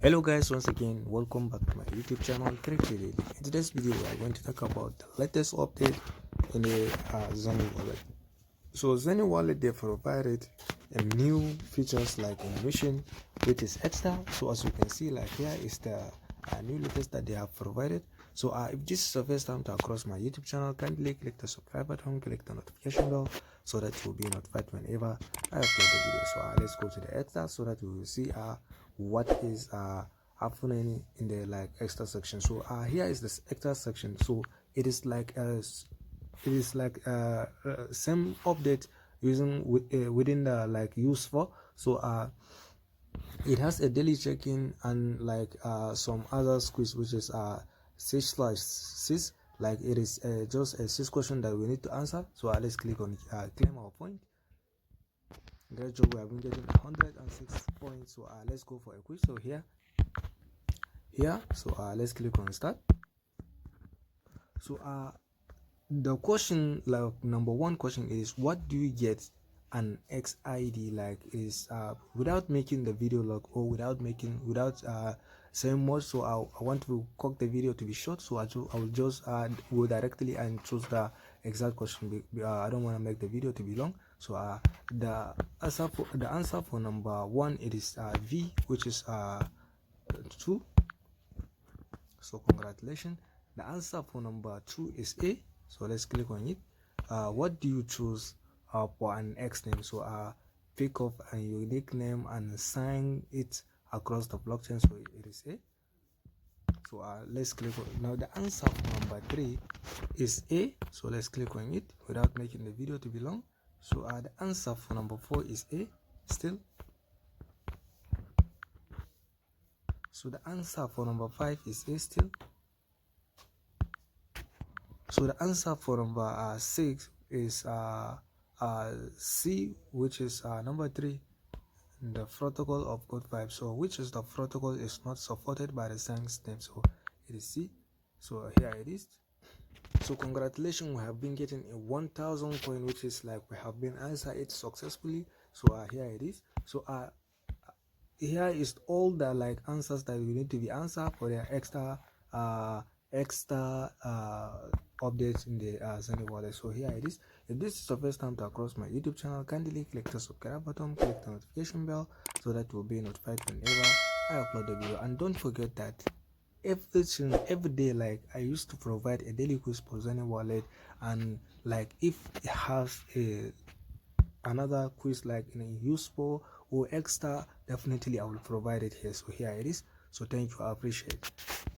Hello guys, once again welcome back to my YouTube channel Crypto Daily. In today's video we are going to talk about the latest update in the Xenea wallet. So Xenea wallet, they provided a new features like animation, which is extra. So as you can see, like here is the new latest that they have provided. So if this is the first time to across my YouTube channel, kindly click the subscribe button, click the notification bell so that you will be notified whenever I upload the video. So let's go to the extra so that we will see what is happening in the like extra section. So here is this extra section. So it is like same update using within the like use for. So it has a daily check-in and like some other quiz, which is 6/6. Like it is just a 6 question that we need to answer. So let's click on claim our point. Great job, we have been getting 106 points. So let's go for a quiz. So here so let's click on start. So the question, like number one question is, what do you get an XID? Like is without making the video log or without saying much. So I want to cut the video to be short, so I will just go directly and choose the exact question. I don't want to make the video to be long. So the answer for number one, it is V, which is 2. So congratulations. The answer for number 2 is A. So let's click on it. What do you choose for an X name? So pick up a unique name and sign it across the blockchain. So it is A. So let's click on now. The answer for number 3 is A. So let's click on it without making the video to be long. So the answer for number 4 is A still. So the answer for number 5 is A still. So the answer for number 6 is C, which is number 3, the protocol of code 5. So which is the protocol is not supported by the science name. So it is C. So here it is. So congratulations, we have been getting a 1000 coin, which is like we have been answered it successfully. So here it is. So here is all the like answers that we need to be answered for the extra updates in the Xenea wallet. So here it is. If this is the first time to across my YouTube channel, kindly click the subscribe button, click the notification bell so that you will be notified whenever I upload the video. And don't forget that every day, like I used to provide a daily quiz for Xenea wallet, and like if it has another quiz like in a useful or extra, definitely I will provide it here. So here it is. So thank you, I appreciate it.